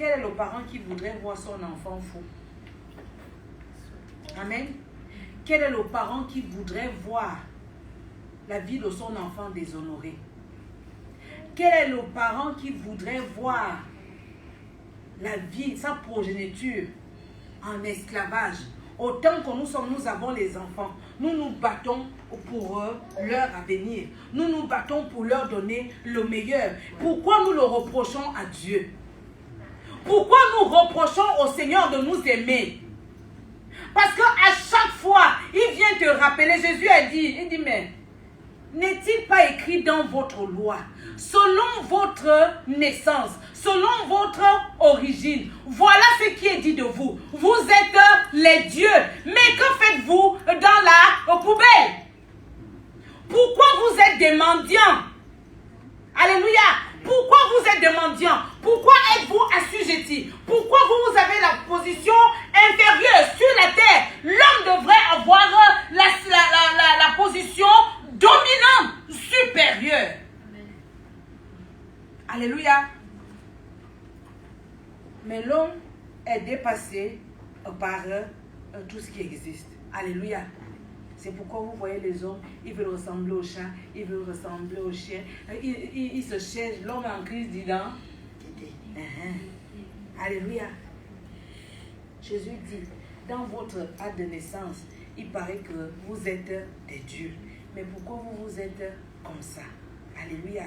quel est le parent qui voudrait voir son enfant fou? Amen. Quel est le parent qui voudrait voir la vie de son enfant déshonorée? Quel est le parent qui voudrait voir la vie, sa progéniture en esclavage? Autant que nous sommes, nous avons les enfants. Nous nous battons pour eux, leur avenir. Nous nous battons pour leur donner le meilleur. Pourquoi nous le reprochons à Dieu? Pourquoi nous reprochons au Seigneur de nous aimer? Parce qu'à chaque fois, il vient te rappeler, Jésus a dit, il dit, mais n'est-il pas écrit dans votre loi, selon votre naissance, selon votre origine, voilà ce qui est dit de vous. Vous êtes les dieux. Mais que faites-vous dans la poubelle? Pourquoi vous êtes des mendiants? Alléluia. Pourquoi vous êtes des mendiants? Pourquoi êtes-vous assujettis? Pourquoi vous avez la position inférieure sur la terre? L'homme devrait avoir la position dominante, supérieure. Alléluia. Mais l'homme est dépassé par tout ce qui existe. Alléluia. C'est pourquoi vous voyez les hommes, ils veulent ressembler au chat, ils veulent ressembler au chien. Ils se cherchent, l'homme en crise dedans. Alléluia. Jésus dit, dans votre acte de naissance, il paraît que vous êtes des dieux. Mais pourquoi vous êtes comme ça? Alléluia.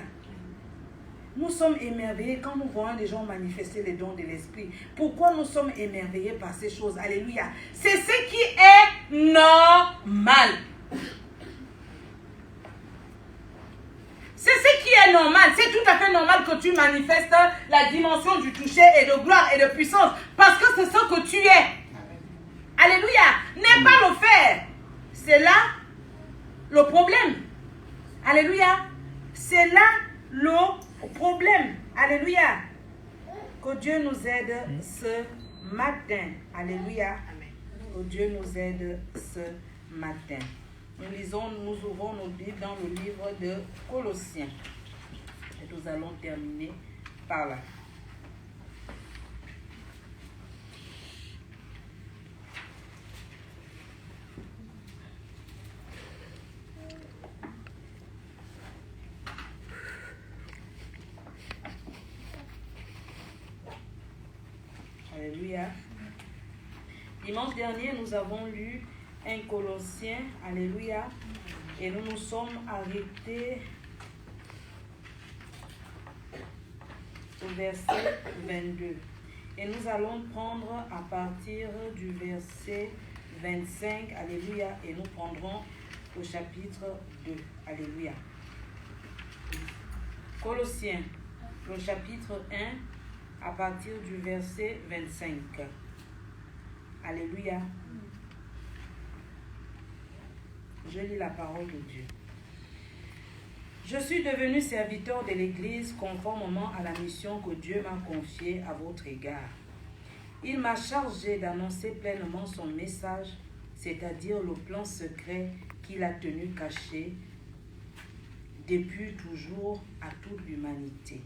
Nous sommes émerveillés quand nous voyons les gens manifester les dons de l'esprit. Pourquoi nous sommes émerveillés par ces choses? Alléluia. C'est ce qui est normal. C'est ce qui est normal. C'est tout à fait normal que tu manifestes la dimension du toucher et de gloire et de puissance. Parce que c'est ce que tu es. Alléluia. N'aie pas le faire. C'est là le problème. Alléluia. C'est là le problème. Alléluia. Que Dieu nous aide ce matin. Alléluia. Que Dieu nous aide ce matin. Nous ouvrons nos Bibles dans le livre de Colossiens. Et nous allons terminer par là. Alléluia. Dimanche dernier, nous avons lu un Colossiens. Alléluia. Et nous nous sommes arrêtés au verset 22. Et nous allons prendre à partir du verset 25. Alléluia. Et nous prendrons au chapitre 2. Alléluia. Colossiens, le chapitre 1. À partir du verset 25. Alléluia. Je lis la parole de Dieu. Je suis devenu serviteur de l'Église conformément à la mission que Dieu m'a confiée à votre égard. Il m'a chargé d'annoncer pleinement son message, c'est-à-dire le plan secret qu'il a tenu caché depuis toujours à toute l'humanité.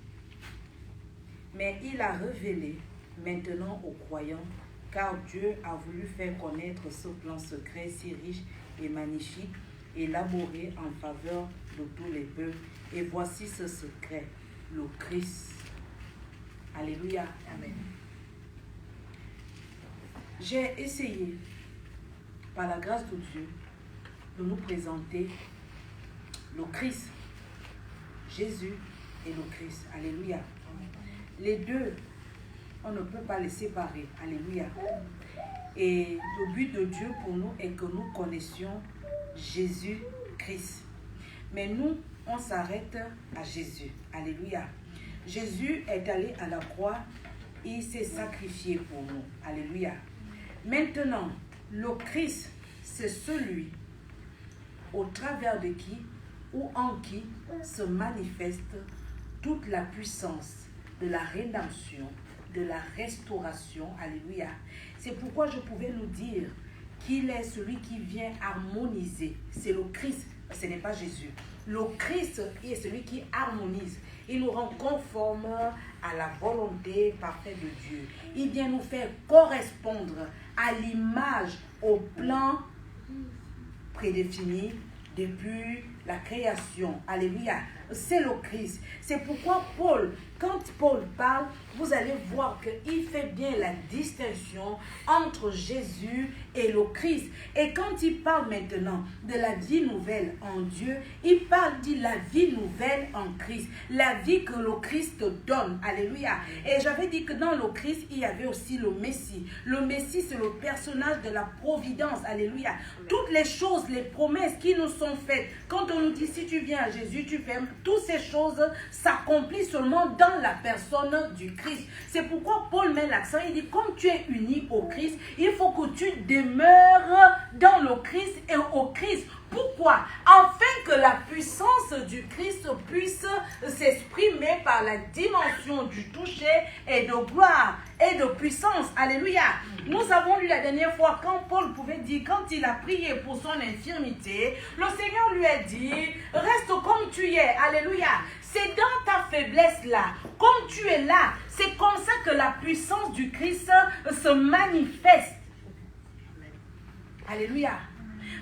Mais il a révélé maintenant aux croyants, car Dieu a voulu faire connaître ce plan secret si riche et magnifique, élaboré en faveur de tous les peuples. Et voici ce secret, le Christ. Alléluia. Amen. J'ai essayé, par la grâce de Dieu, de nous présenter le Christ, Jésus et le Christ. Alléluia. Les deux, on ne peut pas les séparer. Alléluia. Et le but de Dieu pour nous est que nous connaissions Jésus-Christ. Mais nous, on s'arrête à Jésus. Alléluia. Jésus est allé à la croix, il s'est sacrifié pour nous. Alléluia. Maintenant, le Christ, c'est celui au travers de qui ou en qui se manifeste toute la puissance de la rédemption, de la restauration. Alléluia. C'est pourquoi je pouvais nous dire qu'il est celui qui vient harmoniser. C'est le Christ, ce n'est pas Jésus. Le Christ est celui qui harmonise. Il nous rend conformes à la volonté parfaite de Dieu. Il vient nous faire correspondre à l'image, au plan prédéfini depuis la création. Alléluia. C'est le Christ. C'est pourquoi Paul, quand Paul parle, vous allez voir qu'il fait bien la distinction entre Jésus et le Christ. Et quand il parle maintenant de la vie nouvelle en Dieu, il parle de la vie nouvelle en Christ. La vie que le Christ donne. Alléluia. Et j'avais dit que dans le Christ, il y avait aussi le Messie. Le Messie, c'est le personnage de la providence. Alléluia. Toutes les choses, les promesses qui nous sont faites, quand on nous dit si tu viens à Jésus, tu fais, toutes ces choses s'accomplissent seulement dans la personne du Christ. C'est pourquoi Paul met l'accent, il dit comme tu es uni au Christ, il faut que tu demeures dans le Christ et au Christ. Pourquoi? Afin que la puissance du Christ puisse s'exprimer par la dimension du toucher et de gloire et de puissance. Alléluia. Nous avons lu la dernière fois quand Paul pouvait dire, quand il a prié pour son infirmité, le Seigneur lui a dit, reste comme tu es. Alléluia. C'est dans ta faiblesse là, comme tu es là, c'est comme ça que la puissance du Christ se manifeste. Alléluia.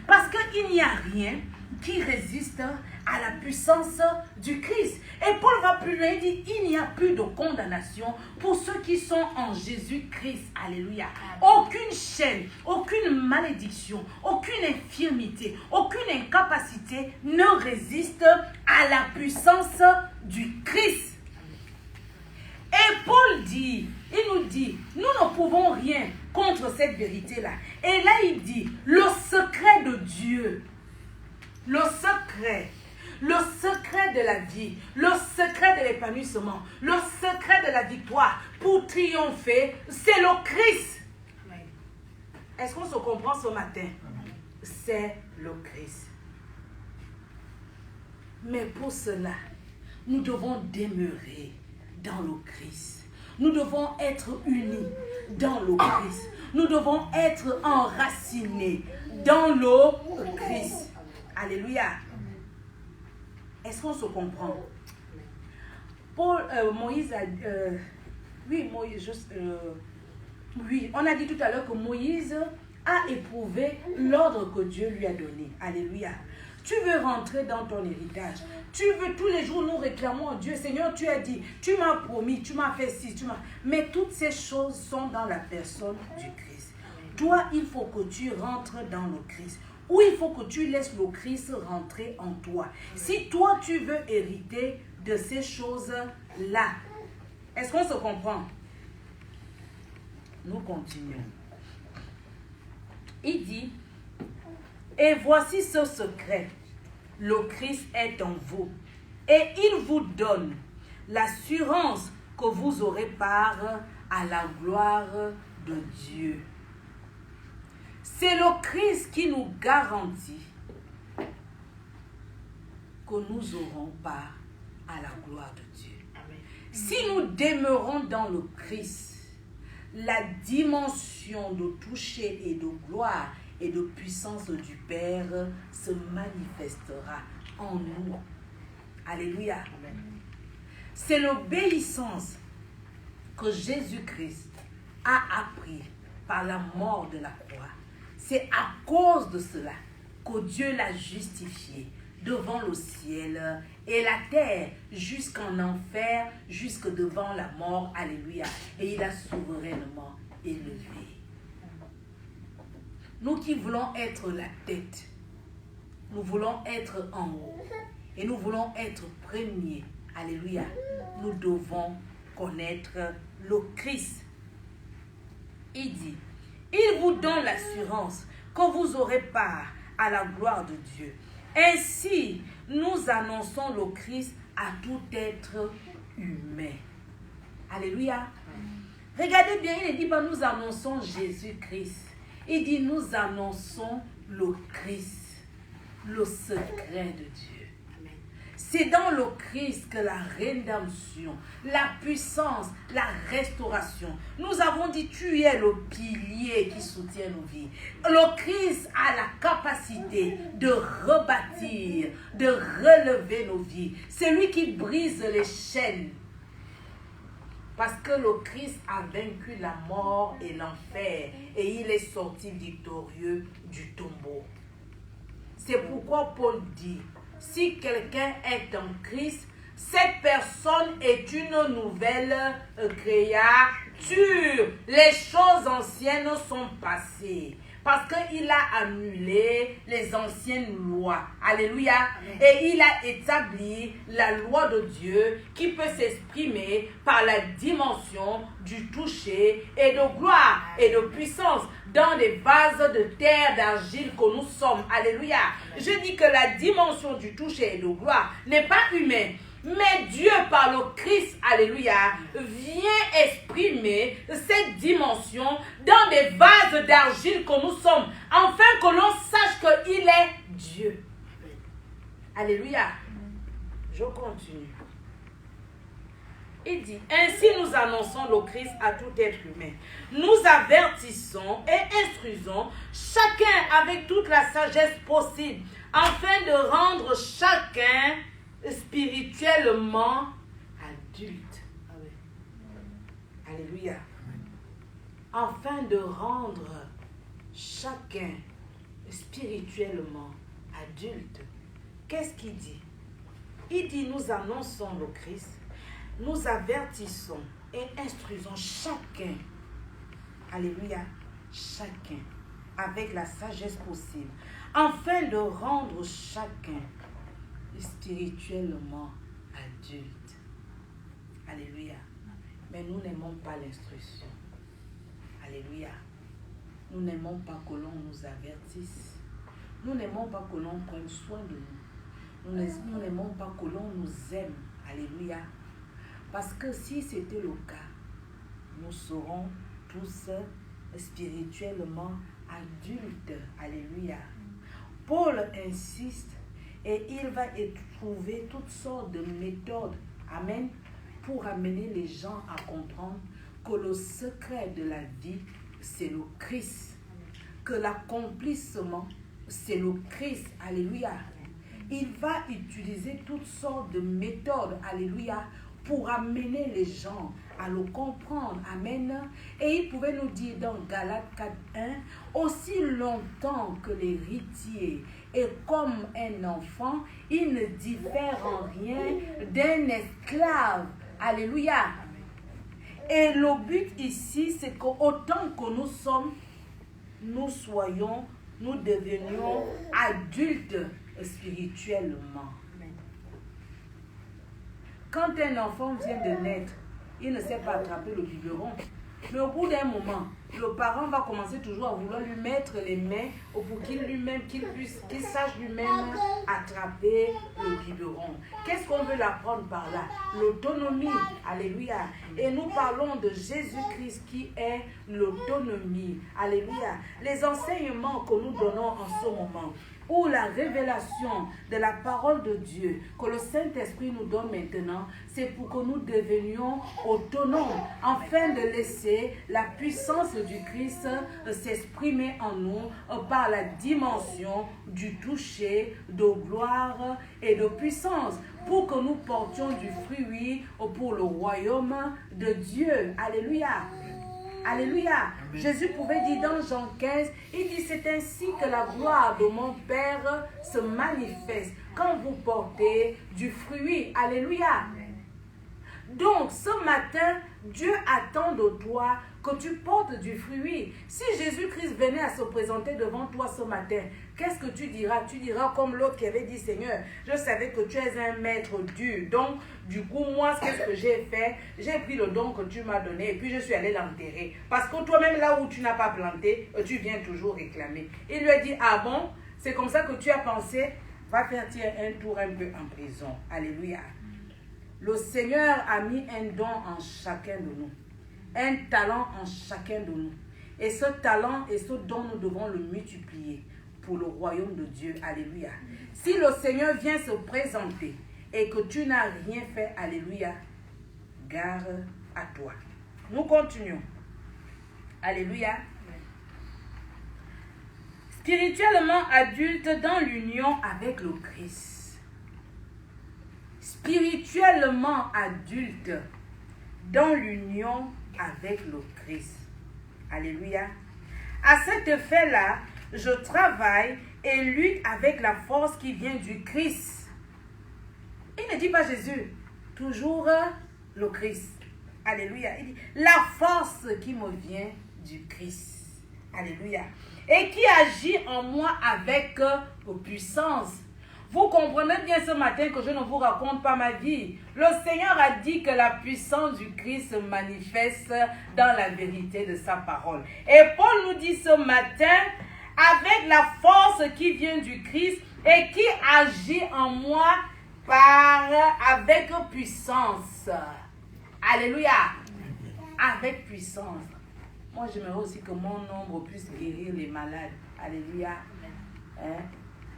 Parce qu'il n'y a rien qui résiste à la puissance du Christ. Et Paul va plus loin, il dit, il n'y a plus de condamnation pour ceux qui sont en Jésus-Christ. Alléluia. Aucune chaîne, aucune malédiction, aucune infirmité, aucune incapacité ne résiste à la puissance du Christ. Et Paul dit, il nous dit, nous ne pouvons rien contre cette vérité-là. Et là, il dit, le secret de Dieu, le secret de la vie, le secret de l'épanouissement, le secret de la victoire pour triompher, c'est le Christ. Est-ce qu'on se comprend ce matin? C'est le Christ. Mais pour cela, nous devons demeurer dans le Christ. Nous devons être unis dans le Christ. Nous devons être enracinés dans le Christ. Alléluia. Est-ce qu'on se comprend? Moïse a... oui, on a dit tout à l'heure que Moïse a éprouvé l'ordre que Dieu lui a donné. Alléluia. Tu veux rentrer dans ton héritage. Tu veux tous les jours nous réclamons Dieu. Seigneur, tu as dit, tu m'as promis, tu m'as fait ci, Mais toutes ces choses sont dans la personne du Christ. Toi, il faut que tu rentres dans le Christ. Ou il faut que tu laisses le Christ rentrer en toi. Si toi, tu veux hériter de ces choses-là. Est-ce qu'on se comprend? Nous continuons. Il dit, et voici ce secret. Le Christ est en vous. Et il vous donne l'assurance que vous aurez part à la gloire de Dieu. C'est le Christ qui nous garantit que nous aurons part à la gloire de Dieu. Amen. Si nous demeurons dans le Christ, la dimension de toucher et de gloire et de puissance du Père se manifestera en nous. Alléluia. Amen. C'est l'obéissance que Jésus-Christ a appris par la mort de la croix. C'est à cause de cela que Dieu l'a justifié devant le ciel et la terre, jusqu'en enfer, jusque devant la mort. Alléluia. Et il a souverainement élevé. Nous qui voulons être la tête, nous voulons être en haut et nous voulons être premiers. Alléluia. Nous devons connaître le Christ. Il dit, il vous donne l'assurance que vous aurez part à la gloire de Dieu. Ainsi, nous annonçons le Christ à tout être humain. Alléluia. Regardez bien, il ne dit pas nous annonçons Jésus-Christ. Il dit nous annonçons le Christ, le secret de Dieu. C'est dans le Christ que la rédemption, la puissance, la restauration. Nous avons dit, tu es le pilier qui soutient nos vies. Le Christ a la capacité de rebâtir, de relever nos vies. C'est lui qui brise les chaînes. Parce que le Christ a vaincu la mort et l'enfer et il est sorti victorieux du tombeau. C'est pourquoi Paul dit, si quelqu'un est en Christ, cette personne est une nouvelle créature. Les choses anciennes sont passées. Parce qu'il a annulé les anciennes lois. Alléluia. Amen. Et il a établi la loi de Dieu qui peut s'exprimer par la dimension du toucher et de gloire et de puissance dans des vases de terre d'argile que nous sommes. Alléluia. Amen. Je dis que la dimension du toucher et de gloire n'est pas humaine. Mais Dieu, par le Christ, alléluia, vient exprimer cette dimension dans des vases d'argile que nous sommes, afin que l'on sache qu'il est Dieu. Alléluia. Je continue. Il dit, ainsi nous annonçons le Christ à tout être humain. Nous avertissons et instruisons chacun avec toute la sagesse possible, afin de rendre chacun spirituellement adulte. Alléluia. Afin de rendre chacun spirituellement adulte. Qu'est-ce qu'il dit? Il dit, nous annonçons le Christ, nous avertissons et instruisons chacun. Alléluia. Chacun avec la sagesse possible, afin de rendre chacun spirituellement adulte. Alléluia. Mais nous n'aimons pas l'instruction. Alléluia. Nous n'aimons pas que l'on nous avertisse. Nous n'aimons pas que l'on prenne soin de nous. Nous n'aimons pas que l'on nous aime. Alléluia. Parce que si c'était le cas, nous serons tous spirituellement adultes. Alléluia. Paul insiste et il va trouver toutes sortes de méthodes, amen, pour amener les gens à comprendre que le secret de la vie, c'est le Christ. Que l'accomplissement, c'est le Christ. Alléluia. Il va utiliser toutes sortes de méthodes, alléluia, pour amener les gens à le comprendre. Amen. Et il pouvait nous dire dans Galates 4:1, aussi longtemps que l'héritier est comme un enfant, il ne diffère en rien d'un esclave. Alléluia. Et le but ici, c'est qu'autant que nous sommes, nous devenions adultes spirituellement. Quand un enfant vient de naître, il ne sait pas attraper le biberon. Mais au bout d'un moment, le parent va commencer toujours à vouloir lui mettre les mains pour qu'il sache lui-même attraper le biberon. Qu'est-ce qu'on veut l'apprendre par là? L'autonomie. Alléluia. Et nous parlons de Jésus-Christ qui est l'autonomie. Alléluia. Les enseignements que nous donnons en ce moment, ou la révélation de la parole de Dieu que le Saint-Esprit nous donne maintenant, c'est pour que nous devenions autonomes, afin de laisser la puissance du Christ s'exprimer en nous par la dimension du toucher, de gloire et de puissance, pour que nous portions du fruit pour le royaume de Dieu. Alléluia. Alléluia. Amen. Jésus pouvait dire dans Jean 15, il dit, c'est ainsi que la gloire de mon Père se manifeste quand vous portez du fruit. Alléluia. Amen. Donc, ce matin, Dieu attend de toi que tu portes du fruit. Si Jésus-Christ venait à se présenter devant toi ce matin, qu'est-ce que tu diras? Tu diras comme l'autre qui avait dit, Seigneur, je savais que tu es un maître dur. Donc, du coup, moi, qu'est-ce que j'ai fait? J'ai pris le don que tu m'as donné et puis je suis allé l'enterrer. Parce que toi-même, là où tu n'as pas planté, tu viens toujours réclamer. Il lui a dit, ah bon? C'est comme ça que tu as pensé? Va faire un tour un peu en prison. Alléluia. Le Seigneur a mis un don en chacun de nous. Un talent en chacun de nous. Et ce talent et ce don, nous devons le multiplier pour le royaume de Dieu. Alléluia. Si le Seigneur vient se présenter et que tu n'as rien fait, alléluia, gare à toi. Nous continuons. Alléluia. Spirituellement adulte dans l'union avec le Christ. Spirituellement adulte dans l'union avec le Christ. Alléluia. À cet effet-là, je travaille et lutte avec la force qui vient du Christ. Il ne dit pas Jésus, toujours le Christ. Alléluia. Il dit la force qui me vient du Christ. Alléluia. Et qui agit en moi avec puissance. Vous comprenez bien ce matin que je ne vous raconte pas ma vie. Le Seigneur a dit que la puissance du Christ se manifeste dans la vérité de sa parole. Et Paul nous dit ce matin, avec la force qui vient du Christ et qui agit en moi avec puissance. Alléluia. Avec puissance. Moi, j'aimerais aussi que mon ombre puisse guérir les malades. Alléluia. Hein?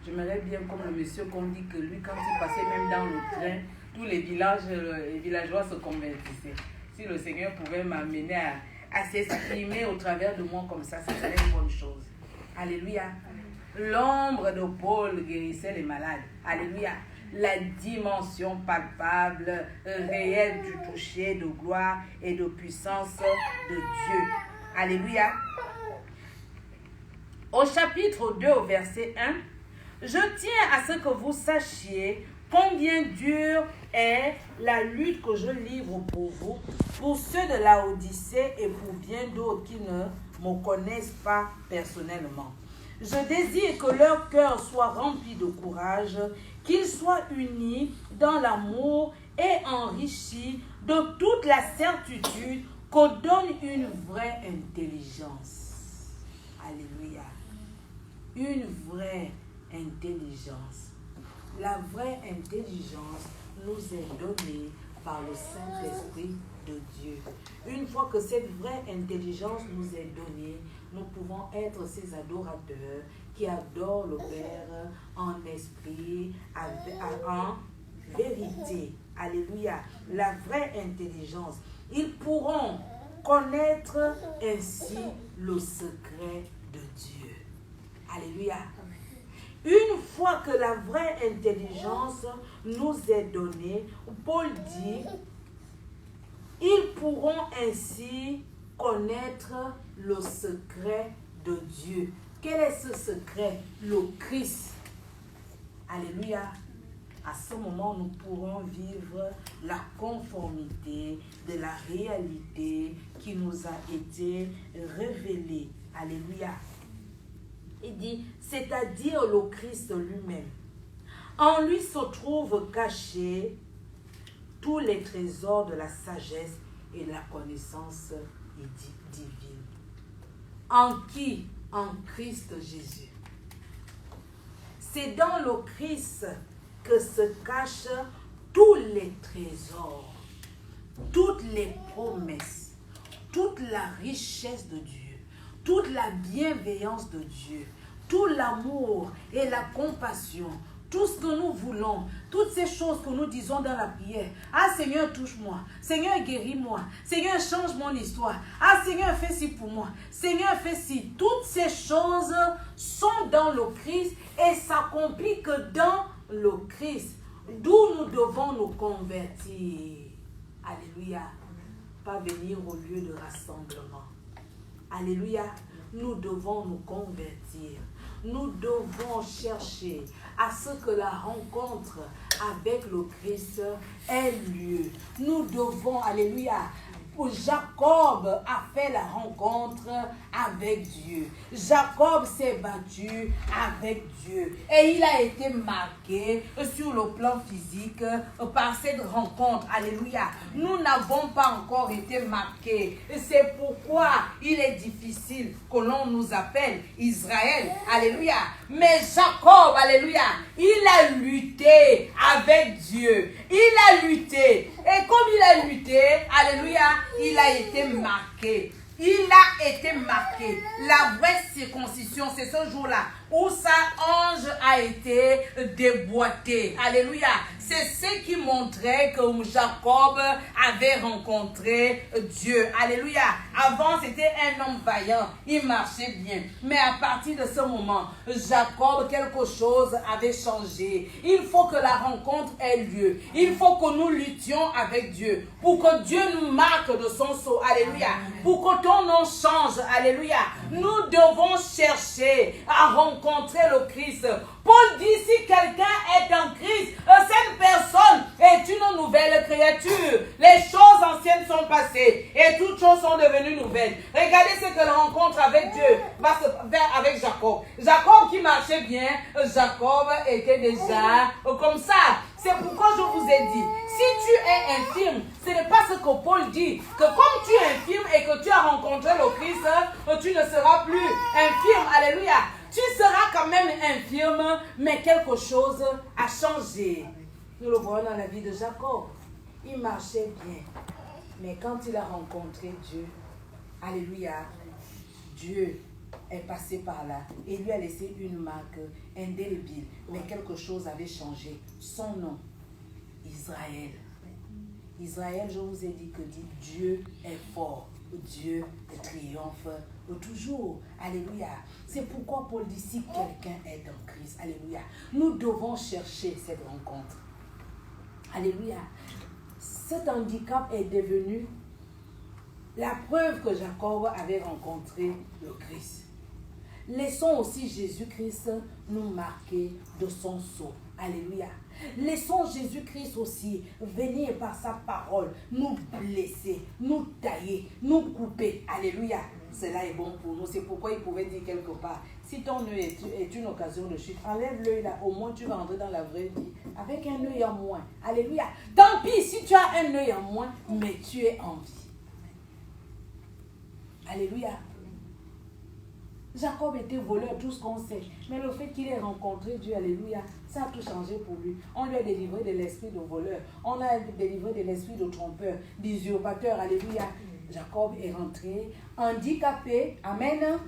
J'aimerais bien, comme le monsieur qu'on dit que lui, quand il passait même dans le train, tous les villageois se convertissaient. Si le Seigneur pouvait m'amener à s'exprimer au travers de moi comme ça, ce serait une bonne chose. Alléluia. L'ombre de Paul guérissait les malades. Alléluia. La dimension palpable, réelle du toucher de gloire et de puissance de Dieu. Alléluia. Au chapitre 2, au verset 1, je tiens à ce que vous sachiez combien dure est la lutte que je livre pour vous, pour ceux de la Odyssée et pour bien d'autres qui ne me connaissent pas personnellement. Je désire que leur cœur soit rempli de courage, qu'ils soient unis dans l'amour et enrichis de toute la certitude que donne une vraie intelligence. Alléluia. Une vraie intelligence. La vraie intelligence nous est donnée par le Saint-Esprit de Dieu. Une fois que cette vraie intelligence nous est donnée, nous pouvons être ces adorateurs qui adorent le Père en esprit, en vérité. Alléluia. La vraie intelligence. Ils pourront connaître ainsi le secret de Dieu. Alléluia. Une fois que la vraie intelligence nous est donnée, Paul dit, ils pourront ainsi connaître le secret de Dieu. Quel est ce secret? Le Christ. Alléluia. À ce moment, nous pourrons vivre la conformité de la réalité qui nous a été révélée. Alléluia. Il dit, c'est-à-dire le Christ lui-même. En lui se trouvent cachés tous les trésors de la sagesse et de la connaissance divine. En qui? En Christ Jésus. C'est dans le Christ que se cachent tous les trésors, toutes les promesses, toute la richesse de Dieu, toute la bienveillance de Dieu, tout l'amour et la compassion, tout ce que nous voulons, toutes ces choses que nous disons dans la prière. Ah Seigneur, touche-moi. Seigneur, guéris-moi. Seigneur, change mon histoire. Ah Seigneur, fais ci pour moi. Seigneur, fais ci. Toutes ces choses sont dans le Christ et s'accomplissent que dans le Christ, d'où nous devons nous convertir. Alléluia. Pas venir au lieu de rassemblement. Alléluia. Nous devons nous convertir. Nous devons chercher à ce que la rencontre avec le Christ ait lieu. Nous devons, alléluia, Jacob a fait la rencontre avec Dieu. Jacob s'est battu avec Dieu. Et il a été marqué sur le plan physique par cette rencontre. Alléluia. Nous n'avons pas encore été marqués. C'est pourquoi il est difficile que l'on nous appelle Israël. Alléluia. Mais Jacob, alléluia, il a lutté avec Dieu. Il a lutté. Et comme il a lutté, alléluia, il a été marqué. Il a été marqué. La vraie circoncision, c'est ce jour-là où sa ange a été déboîté. Alléluia. C'est ce qui montrait que Jacob avait rencontré Dieu. Alléluia. Avant, c'était un homme vaillant. Il marchait bien. Mais à partir de ce moment, Jacob, quelque chose avait changé. Il faut que la rencontre ait lieu. Il faut que nous luttions avec Dieu. Pour que Dieu nous marque de son sceau. Alléluia. Pour que ton nom change. Alléluia. Nous devons chercher à rencontrer le Christ. Paul dit, si quelqu'un est en Christ, cette personne est une nouvelle créature. Les choses anciennes sont passées et toutes choses sont devenues nouvelles. Regardez ce que la rencontre avec Dieu va se faire avec Jacob. Jacob qui marchait bien, Jacob était déjà comme ça. C'est pourquoi je vous ai dit, si tu es infirme, ce n'est pas ce que Paul dit, que comme tu es infirme et que tu as rencontré le Christ, tu ne seras plus infirme. Alléluia. Tu seras quand même infirme, mais quelque chose a changé. Nous le voyons dans la vie de Jacob. Il marchait bien, mais quand il a rencontré Dieu, alléluia, Dieu est passé par là et lui a laissé une marque indélébile. Mais quelque chose avait changé. Son nom, Israël. Israël, je vous ai dit que Dieu est fort. Dieu triomphe toujours. Alléluia. C'est pourquoi Paul dit, si quelqu'un est en Christ, alléluia, nous devons chercher cette rencontre. Alléluia. Cet handicap est devenu la preuve que Jacob avait rencontré le Christ. Laissons aussi Jésus-Christ nous marquer de son sceau. Alléluia. Laissons Jésus-Christ aussi venir par sa parole nous blesser, nous tailler, nous couper. Alléluia. Cela est bon pour nous. C'est pourquoi il pouvait dire quelque part, si ton œil est une occasion de chute, enlève l'œil là, au moins tu vas entrer dans la vraie vie avec un œil en moins. Alléluia. Tant pis si tu as un œil en moins, mais tu es en vie. Alléluia. Jacob était voleur, tout ce qu'on sait. Mais le fait qu'il ait rencontré Dieu, alléluia, ça a tout changé pour lui. On lui a délivré de l'esprit de voleur. On a délivré de l'esprit de trompeur, d'usurpateur, alléluia. Jacob est rentré handicapé, amen,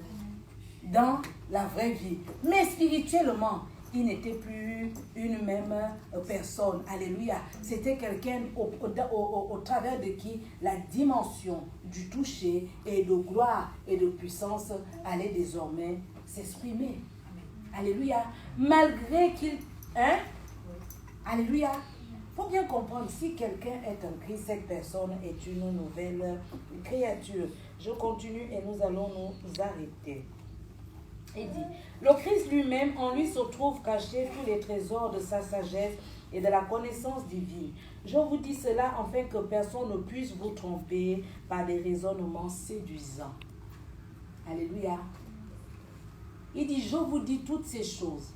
dans la vraie vie. Mais spirituellement, il n'était plus une même personne. Alléluia. C'était quelqu'un au travers de qui la dimension du toucher et de gloire et de puissance allait désormais s'exprimer. Alléluia. Malgré qu'il... Hein? Alléluia. Il faut bien comprendre, si quelqu'un est en Christ, cette personne est une nouvelle créature. Je continue et nous allons nous arrêter. Il dit, le Christ lui-même, en lui se trouvent cachés tous les trésors de sa sagesse et de la connaissance divine. Je vous dis cela afin que personne ne puisse vous tromper par des raisonnements séduisants. Alléluia. Il dit, je vous dis toutes ces choses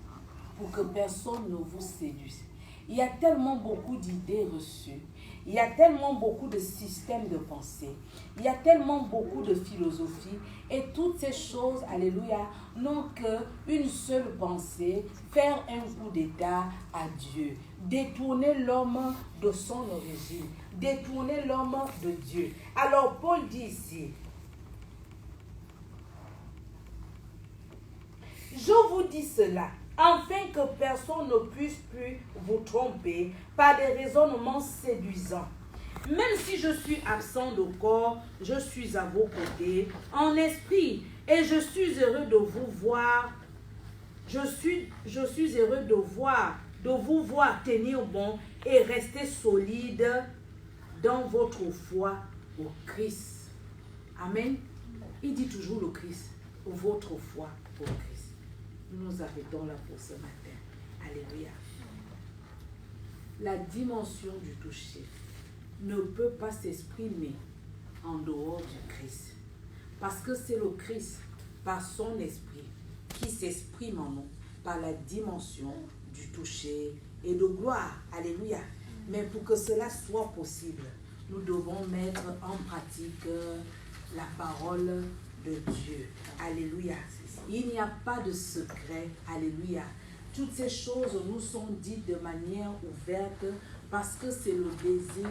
pour que personne ne vous séduise. Il y a tellement beaucoup d'idées reçues. Il y a tellement beaucoup de systèmes de pensée. Il y a tellement beaucoup de philosophie. Et toutes ces choses, alléluia, n'ont qu'une seule pensée, faire un coup d'état à Dieu. Détourner l'homme de son origine. Détourner l'homme de Dieu. Alors Paul dit ici, je vous dis cela, afin que personne ne puisse plus vous tromper par des raisonnements séduisants. Même si je suis absent de corps, je suis à vos côtés, en esprit, et je suis heureux de vous voir. Je suis heureux de vous voir tenir bon et rester solide dans votre foi au Christ. Amen. Il dit toujours le Christ, votre foi au Christ. Nous arrêtons là pour ce matin. Alléluia. La dimension du toucher ne peut pas s'exprimer en dehors du Christ. Parce que c'est le Christ, par son esprit, qui s'exprime en nous, par la dimension du toucher et de gloire. Alléluia. Mais pour que cela soit possible, nous devons mettre en pratique la parole de Dieu. Alléluia. Il n'y a pas de secret. Alléluia. Toutes ces choses nous sont dites de manière ouverte parce que c'est le désir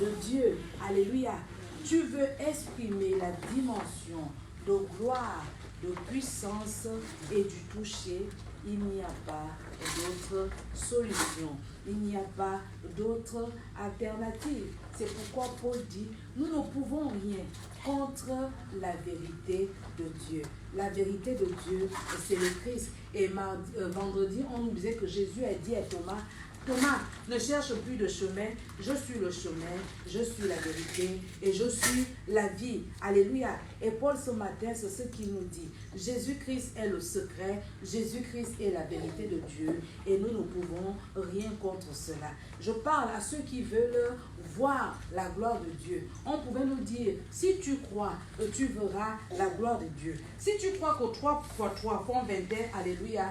de Dieu. Alléluia. Tu veux exprimer la dimension de gloire, de puissance et du toucher, il n'y a pas d'autre solution. Il n'y a pas d'autre alternative. C'est pourquoi Paul dit, nous ne pouvons rien contre la vérité de Dieu. La vérité de Dieu, c'est le Christ. Et vendredi, on nous disait que Jésus a dit à Thomas, Thomas, ne cherche plus de chemin, je suis le chemin, je suis la vérité et je suis la vie. Alléluia. Et Paul ce matin, c'est ce qu'il nous dit. Jésus-Christ est le secret, Jésus-Christ est la vérité de Dieu et nous ne pouvons rien contre cela. Je parle à ceux qui veulent voir la gloire de Dieu. On pouvait nous dire, si tu crois, tu verras la gloire de Dieu. Si tu crois que 3 x 3 font 21, alléluia,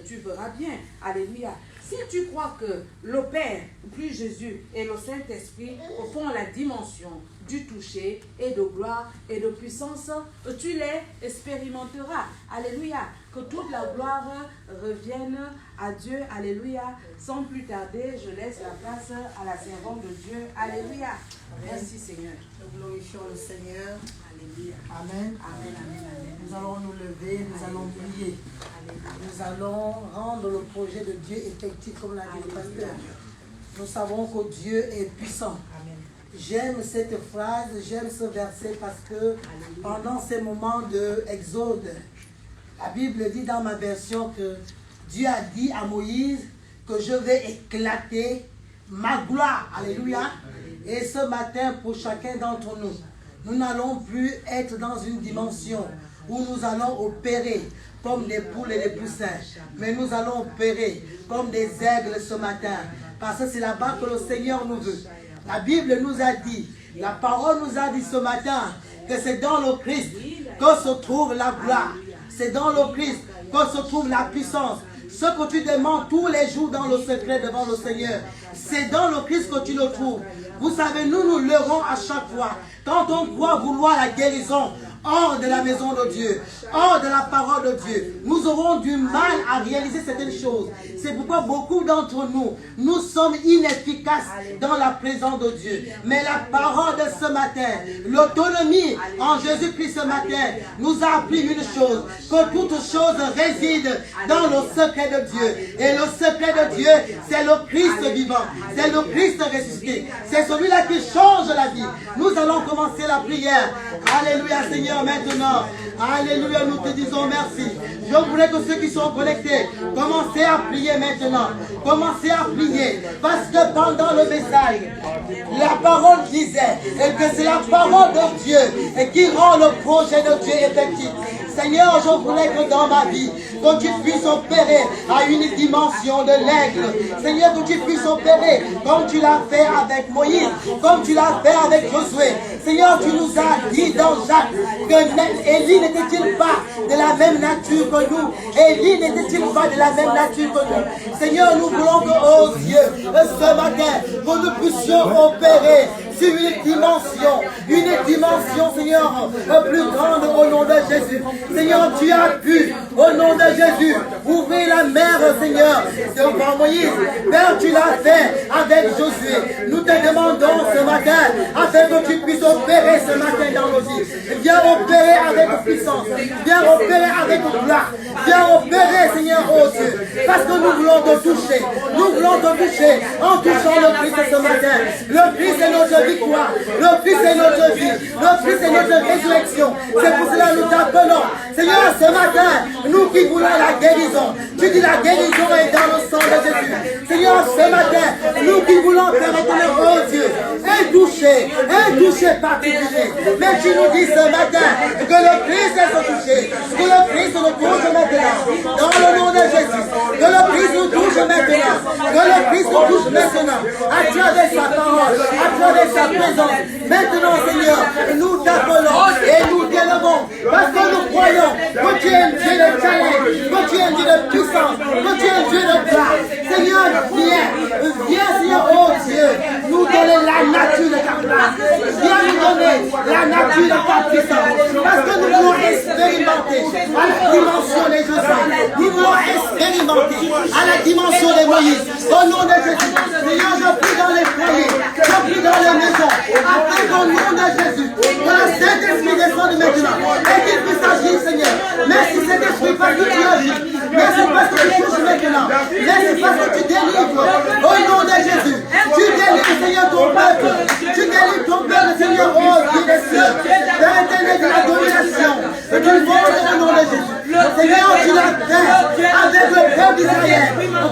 tu verras bien, alléluia. Si tu crois que le Père, plus Jésus et le Saint-Esprit font la dimension du toucher et de gloire et de puissance, tu les expérimenteras. Alléluia. Que toute la gloire revienne à Dieu. Alléluia. Sans plus tarder, je laisse la place à la servante de Dieu. Alléluia. Merci Seigneur. Nous glorifions le Seigneur. Alléluia. Amen. Amen, amen, amen. Nous allons nous lever, nous allons prier. Alléluia. Nous allons rendre le projet de Dieu effectif, comme l'a dit le pasteur. Nous savons que Dieu est puissant. Amen. J'aime cette phrase, j'aime ce verset parce que pendant ces moments d'exode, la Bible dit dans ma version que Dieu a dit à Moïse que je vais éclater ma gloire. Alléluia. Et ce matin, pour chacun d'entre nous, nous n'allons plus être dans une dimension où nous allons opérer comme des poules et des poussins, mais nous allons opérer comme des aigles ce matin, parce que c'est là-bas que le Seigneur nous veut. La Bible nous a dit, la parole nous a dit ce matin, que c'est dans le Christ que se trouve la gloire. C'est dans le Christ que se trouve la puissance. Ce que tu demandes tous les jours dans le secret devant le Seigneur, c'est dans le Christ que tu le trouves. Vous savez, nous leurrons à chaque fois. Quand on croit vouloir la guérison hors de la maison de Dieu, hors de la parole de Dieu, nous aurons du mal à réaliser certaines choses. C'est pourquoi beaucoup d'entre nous, nous sommes inefficaces dans la présence de Dieu. Mais la parole de ce matin, l'autonomie en Jésus-Christ ce matin, nous a appris une chose, que toute chose réside dans le secret de Dieu. Et le secret de Dieu, c'est le Christ vivant, c'est le Christ ressuscité. C'est celui-là qui change la vie. Nous allons commencer la prière. Alléluia Seigneur maintenant. Alléluia, nous te disons merci. Je voudrais que ceux qui sont connectés, commencez à prier maintenant. Commencez à prier. Parce que pendant le message, la parole disait que c'est la parole de Dieu qui rend le projet de Dieu effectif. Seigneur, je voulais que dans ma vie, que tu puisses opérer à une dimension de l'aigle. Seigneur, que tu puisses opérer comme tu l'as fait avec Moïse, comme tu l'as fait avec Josué. Seigneur, tu nous as dit dans Jacques que Élie n'était-il pas de la même nature que nous? Élie n'était-il pas de la même nature que nous? Seigneur, nous voulons que, oh Dieu, ce matin, que nous puissions opérer sur une dimension, Seigneur, plus grande au nom de Jésus. Seigneur, tu as pu, au nom de Jésus, ouvrir la mer, Seigneur, devant Moïse. Père, tu l'as fait avec Josué. Nous te demandons ce matin, afin que tu puisses opérer ce matin dans nos vies. Viens opérer avec puissance. Viens opérer avec gloire. Viens opérer, Seigneur, oh Dieu. Parce que nous voulons te toucher. Nous voulons te toucher en touchant le Christ ce matin. Le Christ est notre victoire. Le Christ est notre vie. Le Christ est notre résurrection. C'est pour cela que nous t'appelons. Seigneur, ce matin, nous qui voulons la guérison. Tu dis la guérison est dans le sang de Jésus. Seigneur, ce matin, nous qui voulons faire éternel, oh Dieu, un toucher particulier. Mais tu nous dis ce matin que le Christ est son toucher. Que le Christ nous touche maintenant. Dans le nom de Jésus. Que le Christ nous touche maintenant. Que le Christ nous touche maintenant. À travers sa parole, à travers sa présence. Maintenant, Seigneur, nous t'appelons et nous t'élevons. Parce que nous croyons que tu es un Dieu de challenge, que tu es un Dieu de puissance, que tu es un Dieu de gloire. Seigneur, viens, Seigneur, oh Dieu, nous donner la nature de ta gloire. Viens nous donner la nature de ta puissance. Parce que nous voulons expérimenter à la dimension des Josué. Nous voulons expérimenter à la dimension des Moïse. Au nom de Jésus, Seigneur, je prie dans les foyers, je prie dans les maisons, afin qu'au nom de Jésus, que le Saint-Esprit descende maintenant et qu'il puisse agir, Seigneur, Merci Saint-Esprit parce que tu agis. Merci parce que tu touches maintenant. Merci parce que tu délivres. Au nom de Jésus. Tu délivres, Seigneur, ton peuple. Tu délivres ton peuple, Seigneur, oh Dieu des cieux. Père éternel de la domination. Et du monde au nom de Jésus. Seigneur, tu l'as fait avec le peuple d'Israël.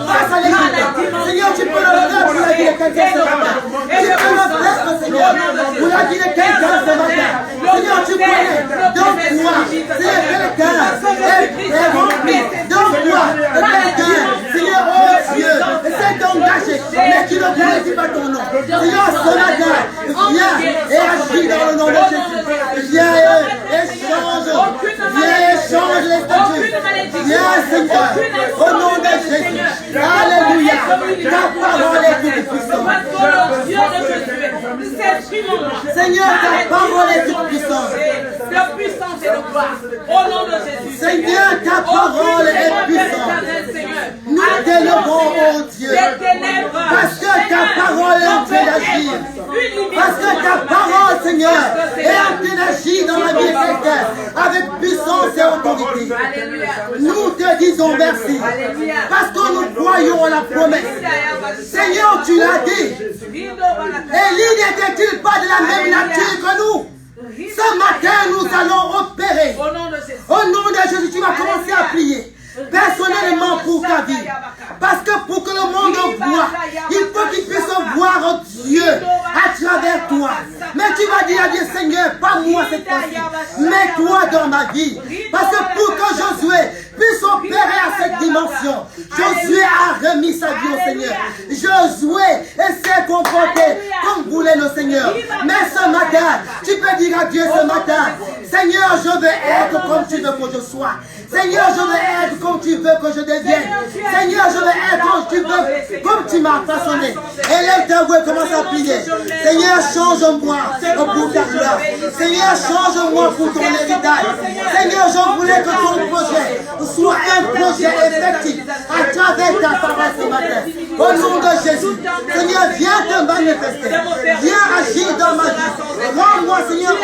Face à l'Égypte. Seigneur, tu peux le faire pour la vie de quelqu'un ce matin. Tu peux le faire, Seieur, pour la vie de quelqu'un ce matin. Seigneur, tu connais. Donne-moi. Seigneur, quelqu'un est rempli. Donne-moi. Quelqu'un. Seigneur, oh Dieu. Essaie d'engager. Mais tu ne glorifie pas ton nom. Seigneur, ce matin, viens et agis dans le nom de Jésus. Viens et change. Viens et change les statuts. Viens, Seigneur. Au nom de Jésus. Alléluia. Ta parole est toute puissante. Seigneur, ta parole est toute puissante. De puissance et de gloire. Au nom de Jésus. Seigneur, ta parole est puissante. Nous t'élevons, oh Dieu. Parce que ta parole est en train d'agir. Parce que ta parole, Seigneur, est en train d'agir dans la vie de quelqu'un avec puissance et autorité. Nous te disons merci. Parce que nous croyons en la promesse. Seigneur, tu l'as dit. Élie n'était-il pas de la même nature que nous? Ce matin, nous allons opérer. Au nom de Jésus, tu vas commencer à prier. Personnellement pour ta vie. Parce que pour que le monde voit, il faut qu'il puisse voir Dieu à travers toi. Mais tu vas dire à Dieu, Seigneur, pas moi cette fois-ci, mais toi dans ma vie. Parce que pour que Josué puisse opérer à cette dimension, Josué a remis sa vie au Seigneur. Josué s'est comporté comme voulait le Seigneur. Mais ce matin, tu peux dire à Dieu ce matin, Seigneur, je veux être comme tu veux que je sois. Seigneur, je veux être comme tu veux que je devienne. Seigneur, je veux être comme tu veux, comme tu m'as façonné. Élève ta voix et commence à prier. Seigneur, change-moi pour ta gloire. Seigneur, change-moi pour ton héritage. Seigneur, je voulais que ton projet soit un projet effectif à travers ta parole ce matin. Au nom de Jésus, Seigneur, viens te manifester. Viens agir dans ma vie. Rends-moi, Seigneur,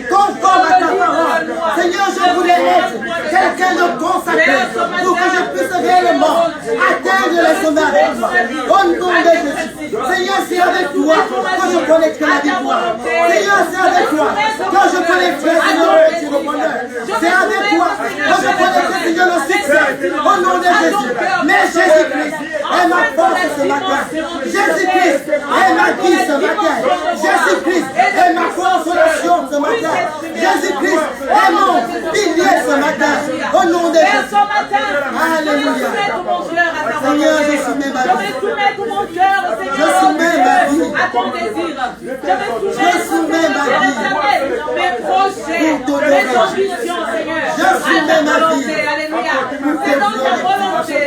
conforme à ta parole. Seigneur, je voulais être quelqu'un de consacré pour que je puisse réellement atteindre les sommets avec toi. Au nom de Jésus. Seigneur, c'est avec toi que je connecte la victoire. Seigneur, c'est avec toi que je connecte le bonheur. C'est avec toi que je connecte, Seigneur, le succès. Au nom de Jésus. Mais Jésus-Christ est ma force ce matin. Jésus-Christ est ma vie ce matin. Jésus-Christ est ma consolation ce matin. Jésus-Christ est mon pilier ce matin. Au nom de Jésus. Alléluia. Seigneur, je soumets ma vie. Je soumets ma vie. À ton désir. Je soumets ma vie. Mes projets, mes ambitions, Seigneur. Je soumets ma vie. Alléluia. C'est dans ta volonté.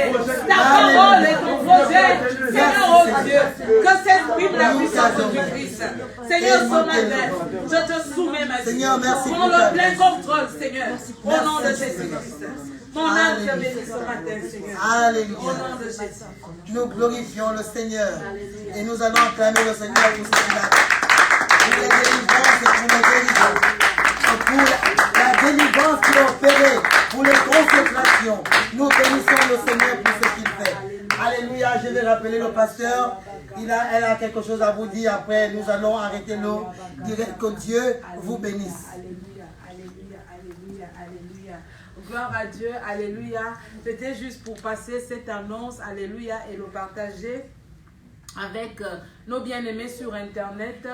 Ta parole et ton projet. Seigneur, oh Dieu, que s'exprime la puissance du Christ. Seigneur, ce matin, je te soumets ma vie. Seigneur, merci pour le plein contrôle, Seigneur. Au nom de Jésus-Christ. Mon âme te bénit ce matin, Seigneur. Alléluia. Au nom de Jésus. Nous glorifions le Seigneur. Et nous allons acclamer le Seigneur pour ce qu'il a. Pour la délivrance et pour la délivrance. Et pour la délivrance qu'il a opérée. Pour les consécrations. Nous bénissons le Seigneur pour ce qu'il fait. Alléluia. Je vais rappeler le pasteur. Elle a quelque chose à vous dire. Après, nous allons arrêter l'eau. Que Dieu vous bénisse. Alléluia, alléluia, alléluia, alléluia. Gloire à Dieu, alléluia. C'était juste pour passer cette annonce, alléluia, et le partager avec nos bien-aimés sur Internet.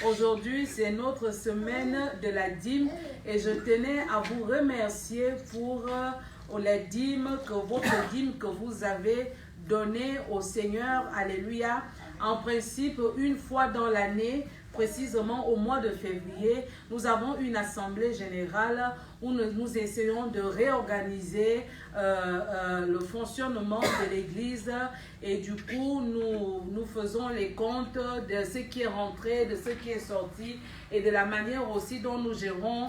Aujourd'hui, c'est notre semaine de la dîme et je tenais à vous remercier pour les dîmes, votre dîme que vous avez donné au Seigneur, alléluia. En principe, une fois dans l'année, précisément au mois de février, nous avons une assemblée générale où nous essayons de réorganiser le fonctionnement de l'Église et du coup, nous faisons les comptes de ce qui est rentré, de ce qui est sorti et de la manière aussi dont nous gérons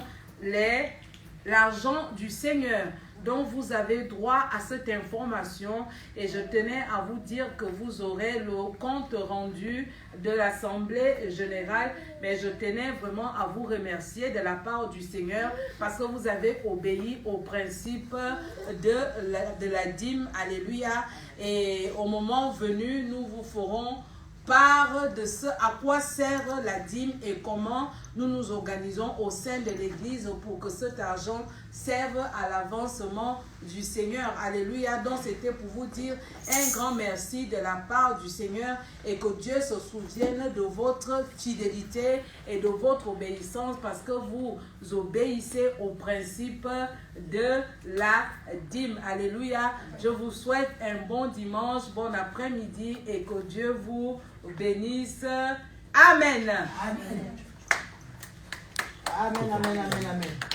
l'argent du Seigneur. Donc vous avez droit à cette information et je tenais à vous dire que vous aurez le compte rendu de l'Assemblée générale, mais je tenais vraiment à vous remercier de la part du Seigneur parce que vous avez obéi au principe de la dîme. Alléluia. Et au moment venu, nous vous ferons part de ce à quoi sert la dîme et comment nous nous organisons au sein de l'Église pour que cet argent serve à l'avancement du Seigneur. Alléluia. Donc c'était pour vous dire un grand merci de la part du Seigneur et que Dieu se souvienne de votre fidélité et de votre obéissance parce que vous obéissez au principe de la dîme. Alléluia. Je vous souhaite un bon dimanche, bon après-midi et que Dieu vous bénisse. Amen. Amen. Amen, amen, amen, amen.